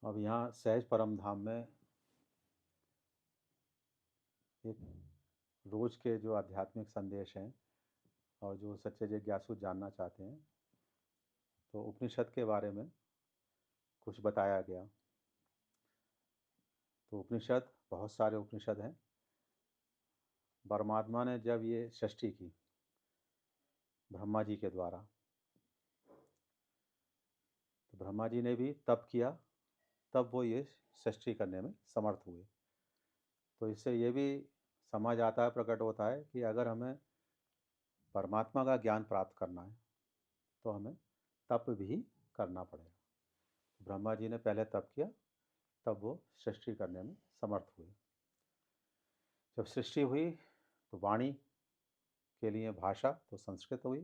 अब यहाँ सहज परम धाम में एक रोज के जो आध्यात्मिक संदेश हैं और जो सच्चे जिज्ञासु जानना चाहते हैं तो उपनिषद के बारे में कुछ बताया गया। तो उपनिषद, बहुत सारे उपनिषद हैं। परमात्मा ने जब ये सृष्टि की ब्रह्मा जी के द्वारा, तो ब्रह्मा जी ने भी तप किया, तब वो ये सृष्टि करने में समर्थ हुए। तो इससे ये भी समझ आता है, प्रकट होता है कि अगर हमें परमात्मा का ज्ञान प्राप्त करना है तो हमें तप भी करना पड़ेगा। ब्रह्मा जी ने पहले तप किया, तब वो सृष्टि करने में समर्थ हुए। जब सृष्टि हुई तो वाणी के लिए भाषा तो संस्कृत हुई।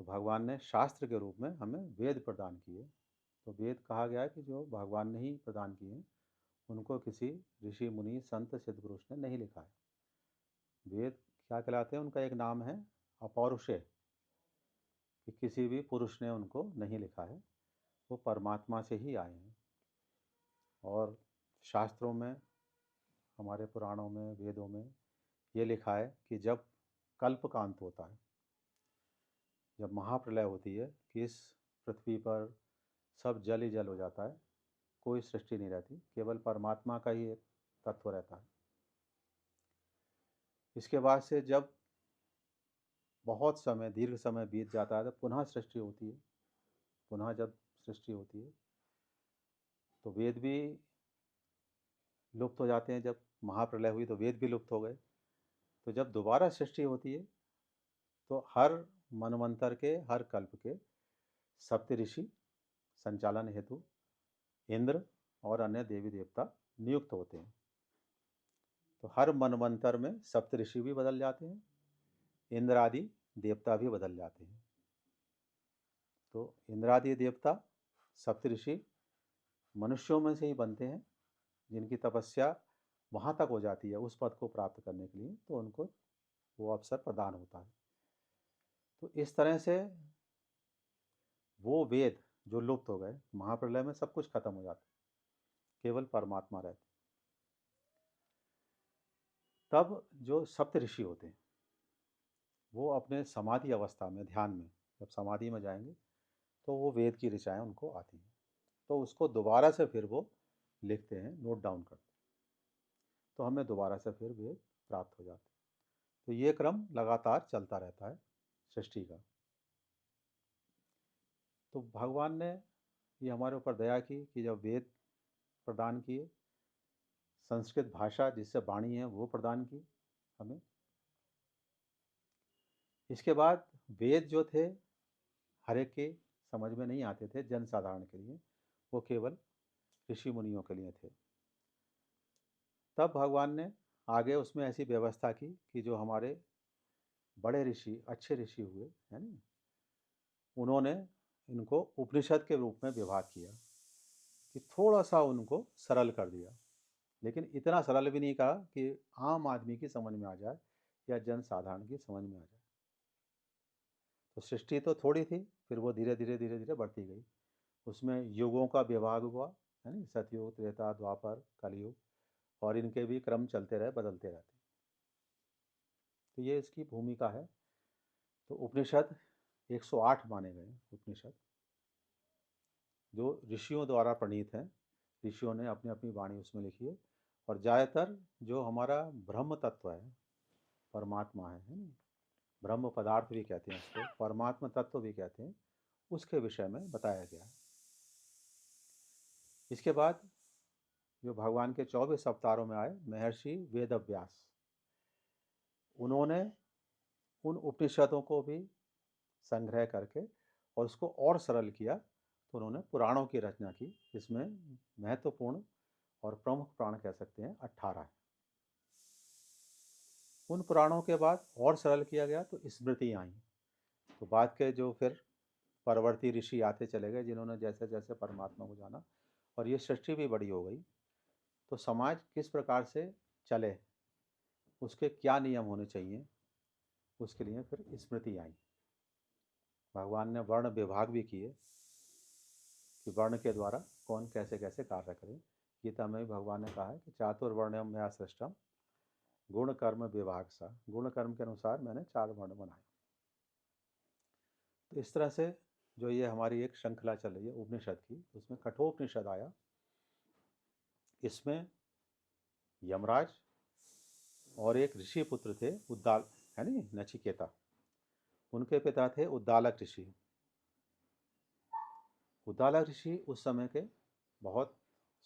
तो भगवान ने शास्त्र के रूप में हमें वेद प्रदान किए। तो वेद कहा गया है कि जो भगवान ने ही प्रदान किए हैं, उनको किसी ऋषि मुनि संत सिद्ध पुरुष ने नहीं लिखा है। वेद क्या कहलाते हैं? उनका एक नाम है अपौरुषेय, कि किसी भी पुरुष ने उनको नहीं लिखा है, वो परमात्मा से ही आए हैं। और शास्त्रों में, हमारे पुराणों में, वेदों में ये लिखा है कि जब कल्प का अंत होता है, जब महाप्रलय होती है, कि इस पृथ्वी पर सब जल ही जल हो जाता है, कोई सृष्टि नहीं रहती, केवल परमात्मा का ही एक तत्व रहता है। इसके बाद से जब बहुत समय, दीर्घ समय बीत जाता है, तो पुनः सृष्टि होती है। पुनः जब सृष्टि होती है तो वेद भी लुप्त हो जाते हैं। जब महाप्रलय हुई तो वेद भी लुप्त हो गए। तो जब दोबारा सृष्टि होती है तो हर मनवंतर के, हर कल्प के सप्त ऋषि संचालन हेतु इंद्र और अन्य देवी देवता नियुक्त होते हैं। तो हर मनवंतर में सप्त ऋषि भी बदल जाते हैं, इंद्र आदि देवता भी बदल जाते हैं। तो इंद्रादि देवता, सप्त ऋषि मनुष्यों में से ही बनते हैं, जिनकी तपस्या वहाँ तक हो जाती है उस पद को प्राप्त करने के लिए, तो उनको वो अवसर प्रदान होता है। तो इस तरह से वो वेद जो लुप्त हो गए, महाप्रलय में सब कुछ खत्म हो जाता है, केवल परमात्मा रहते। तब जो सप्त ऋषि होते हैं वो अपने समाधि अवस्था में, ध्यान में, जब समाधि में जाएंगे तो वो वेद की ऋचाएँ उनको आती हैं। तो उसको दोबारा से फिर वो लिखते हैं, नोट डाउन करते हैं, तो हमें दोबारा से फिर वेद प्राप्त हो जाते हैं। तो ये क्रम लगातार चलता रहता है सृष्टि का। तो भगवान ने ये हमारे ऊपर दया की कि जब वेद प्रदान किए, संस्कृत भाषा जिससे वाणी है वो प्रदान की हमें। इसके बाद वेद जो थे हर एक के समझ में नहीं आते थे, जन साधारण के लिए, वो केवल ऋषि मुनियों के लिए थे। तब भगवान ने आगे उसमें ऐसी व्यवस्था की कि जो हमारे बड़े ऋषि, अच्छे ऋषि हुए, है ना, उन्होंने इनको उपनिषद के रूप में विभाग किया, कि थोड़ा सा उनको सरल कर दिया, लेकिन इतना सरल भी नहीं कहा कि आम आदमी की समझ में आ जाए या जन साधारण की समझ में आ जाए। तो सृष्टि तो थोड़ी थी, फिर वो धीरे धीरे धीरे धीरे बढ़ती गई। उसमें युगों का विभाग हुआ, है ना, सतयुग, त्रेता, द्वापर, कलयुग, और इनके भी क्रम चलते रहे, बदलते रहते। तो ये इसकी भूमिका है। तो उपनिषद 108 माने गए उपनिषद, जो ऋषियों द्वारा प्रणीत हैं। ऋषियों ने अपनी अपनी वाणी उसमें लिखी है। और ज़्यादातर जो हमारा ब्रह्म तत्व है, परमात्मा है ना, ब्रह्म पदार्थ भी कहते हैं उसको, परमात्मा तत्व भी कहते हैं, उसके विषय में बताया गया है। इसके बाद जो भगवान के 24 अवतारों में आए महर्षि वेदव्यास, उन्होंने उन उपनिषदों को भी संग्रह करके और उसको और सरल किया। तो उन्होंने पुराणों की रचना की, जिसमें महत्वपूर्ण और प्रमुख पुराण कह सकते हैं 18 है। उन पुराणों के बाद और सरल किया गया तो स्मृतियाँ आई। तो बाद के जो फिर परवर्ती ऋषि आते चले गए, जिन्होंने जैसे जैसे परमात्मा को जाना, और ये सृष्टि भी बड़ी हो गई, तो समाज किस प्रकार से चले, उसके क्या नियम होने चाहिए, उसके लिए फिर स्मृति आई। भगवान ने वर्ण विभाग भी किए कि वर्ण के द्वारा कौन कैसे कैसे कार्य करे। गीता में भी भगवान ने कहा है कि चातुर्वर्ण्यम मया सृष्टम गुण कर्म विभाग सा, गुण कर्म के अनुसार मैंने 4 वर्ण बनाए। तो इस तरह से जो ये हमारी एक श्रृंखला चल रही है उपनिषद की, उसमें कठोपनिषद आया। इसमें यमराज और एक ऋषि पुत्र थे उद्दाल, है नी, नचिकेता। उनके पिता थे उद्दालक ऋषि। उद्दालक ऋषि उस समय के बहुत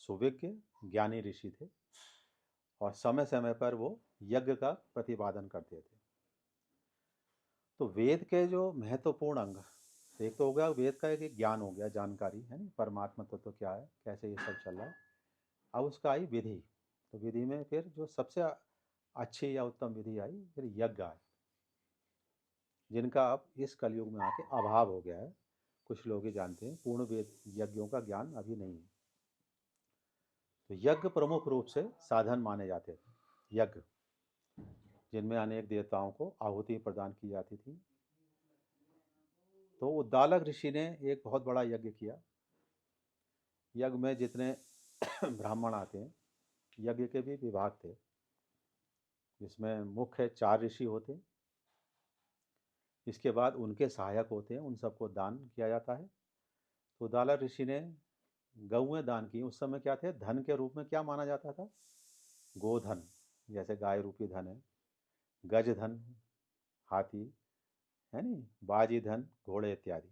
सुविज्ञ ज्ञानी ऋषि थे और समय समय पर वो यज्ञ का प्रतिपादन करते थे। तो वेद के जो महत्वपूर्ण अंग, एक तो हो गया वेद का एक ज्ञान हो गया, जानकारी है ना, परमात्मा तत्व तो क्या है, कैसे ये सब चल रहा है। अब उसका आई विधि। तो विधि में फिर जो सबसे अच्छी या उत्तम विधि आई फिर यज्ञ आए, जिनका अब इस कलयुग में आके अभाव हो गया है। कुछ लोग ही जानते हैं, पूर्ण वेद यज्ञों का ज्ञान अभी नहीं है। तो यज्ञ प्रमुख रूप से साधन माने जाते थे। यज्ञ जिनमें अनेक देवताओं को आहुति प्रदान की जाती थी। तो उद्दालक ऋषि ने एक बहुत बड़ा यज्ञ किया। यज्ञ में जितने ब्राह्मण आते हैं, यज्ञ के भी विभाग थे, जिसमें मुख्य 4 ऋषि होते हैं। इसके बाद उनके सहायक होते हैं, उन सबको दान किया जाता है। तो उद्दालक ऋषि ने गौएं दान की। उस समय क्या थे, धन के रूप में क्या माना जाता था, गोधन, जैसे गाय रूपी धन है, गज धन हाथी, है नी, बाजी धन घोड़े इत्यादि,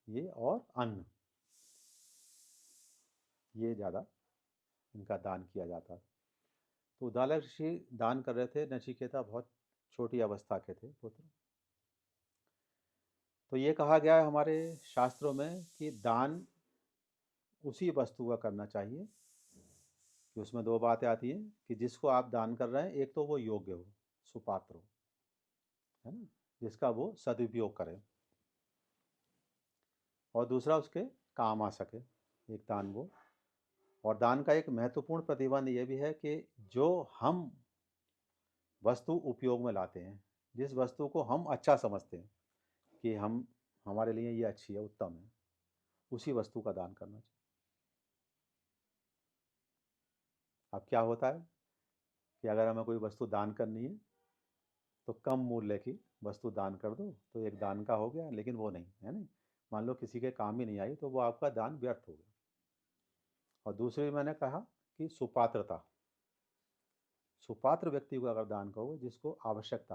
ये और अन्न, ये ज़्यादा इनका दान किया जाता था। तो उद्दालक ऋषि दान कर रहे थे। नचिकेता बहुत छोटी अवस्था के थे पुत्र। तो ये कहा गया है हमारे शास्त्रों में कि दान उसी वस्तु का करना चाहिए, कि उसमें 2 बातें आती हैं कि जिसको आप दान कर रहे हैं, एक तो वो योग्य हो, सुपात्र हो, है ना, जिसका वो सदुपयोग करे, और दूसरा उसके काम आ सके, एक दान वो। और दान का एक महत्वपूर्ण प्रतिबंध ये भी है कि जो हम वस्तु उपयोग में लाते हैं, जिस वस्तु को हम अच्छा समझते हैं कि हमारे लिए ये अच्छी है, उत्तम है, उसी वस्तु का दान करना चाहिए। अब क्या होता है कि अगर हमें कोई वस्तु दान करनी है तो कम मूल्य की वस्तु दान कर दो, तो एक दान का हो गया, लेकिन वो नहीं है ना, मान लो किसी के काम ही नहीं आई तो वो आपका दान व्यर्थ हो गया। और दूसरी मैंने कहा कि सुपात्रता, सुपात्र व्यक्ति को अगर दान करो, जिसको आवश्यकता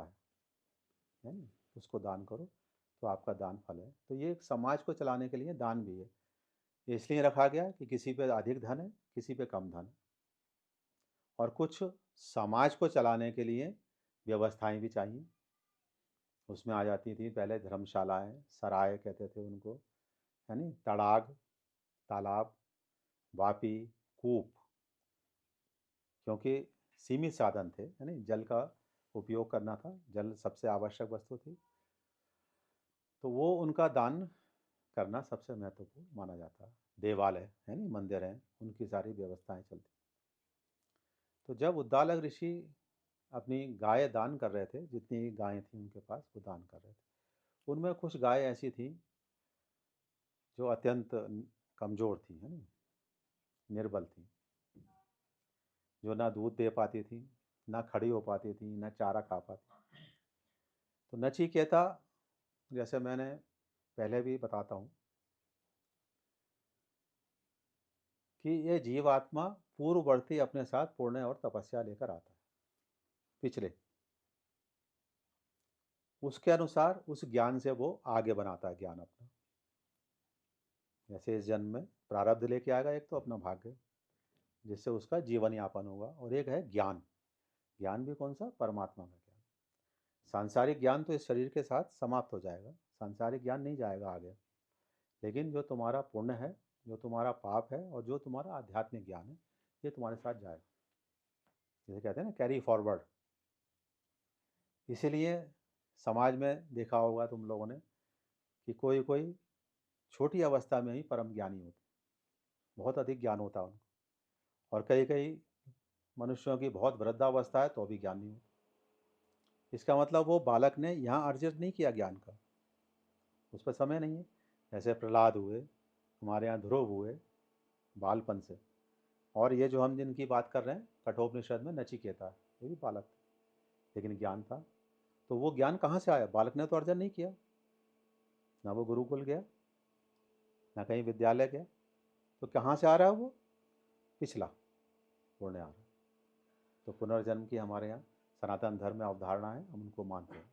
है ना, उसको दान करो, तो आपका दान फल है। तो ये एक समाज को चलाने के लिए दान भी है। इसलिए रखा गया कि किसी पे अधिक धन है, किसी पे कम धन है। और कुछ समाज को चलाने के लिए व्यवस्थाएं भी चाहिए। उसमें आ जाती थी पहले धर्मशालाएं, सराय कहते थे उनको, है नी, तड़ाग, तालाब, वापी, कूप, क्योंकि सीमित साधन थे, है नी, जल का उपयोग करना था, जल सबसे आवश्यक वस्तु थी। तो वो उनका दान करना सबसे महत्वपूर्ण माना जाता है। देवालय है नी, मंदिर हैं, उनकी सारी व्यवस्थाएं चलती। तो जब उद्दालक ऋषि अपनी गाय दान कर रहे थे, जितनी गायें थी उनके पास, वो दान कर रहे थे, उनमें कुछ गायें ऐसी थी जो अत्यंत कमज़ोर थी, है ना, निर्बल थी, जो ना दूध दे पाती थी, ना खड़ी हो पाती थी, ना चारा खा पाती। तो नचिकेता, जैसे मैंने पहले भी बताता हूँ कि ये जीवात्मा पूर्ववर्ती अपने साथ पुण्य और तपस्या लेकर आता है, पिछले, उसके अनुसार उस ज्ञान से वो आगे बनाता है ज्ञान अपना। जैसे इस जन्म में प्रारब्ध लेके आएगा, एक तो अपना भाग्य, जिससे उसका जीवन यापन होगा, और एक है ज्ञान। ज्ञान भी कौन सा, परमात्मा का ज्ञान। सांसारिक ज्ञान तो इस शरीर के साथ समाप्त हो जाएगा, सांसारिक ज्ञान नहीं जाएगा आगे। लेकिन जो तुम्हारा पुण्य है, जो तुम्हारा पाप है, और जो तुम्हारा आध्यात्मिक ज्ञान है, ये तुम्हारे साथ जाएगा, जैसे कहते हैं ना, कैरी फॉरवर्ड। इसीलिए समाज में देखा होगा तुम लोगों ने कि कोई कोई छोटी अवस्था में ही परम ज्ञानी होते, बहुत अधिक ज्ञान होता है उनको, और कई कई मनुष्यों की बहुत वृद्धावस्था है तो भी ज्ञान नहीं होता। इसका मतलब वो बालक ने यहाँ अर्जित नहीं किया ज्ञान का, उस पर समय नहीं है। जैसे प्रहलाद हुए, हमारे यहाँ ध्रुव हुए बालपन से। और ये जो हम जिनकी बात कर रहे हैं कठोपनिषद में नचिकेता, ये भी बालक थे लेकिन ज्ञान था। तो वो ज्ञान कहाँ से आया? बालक ने तो अर्जन नहीं किया, ना वो गुरुकुल गया, ना कहीं विद्यालय गया। तो कहाँ से आ रहा है वो? पिछला पुण्य आ रहा है। तो पुनर्जन्म की हमारे यहाँ सनातन धर्म में अवधारणा है, हम उनको मानते हैं।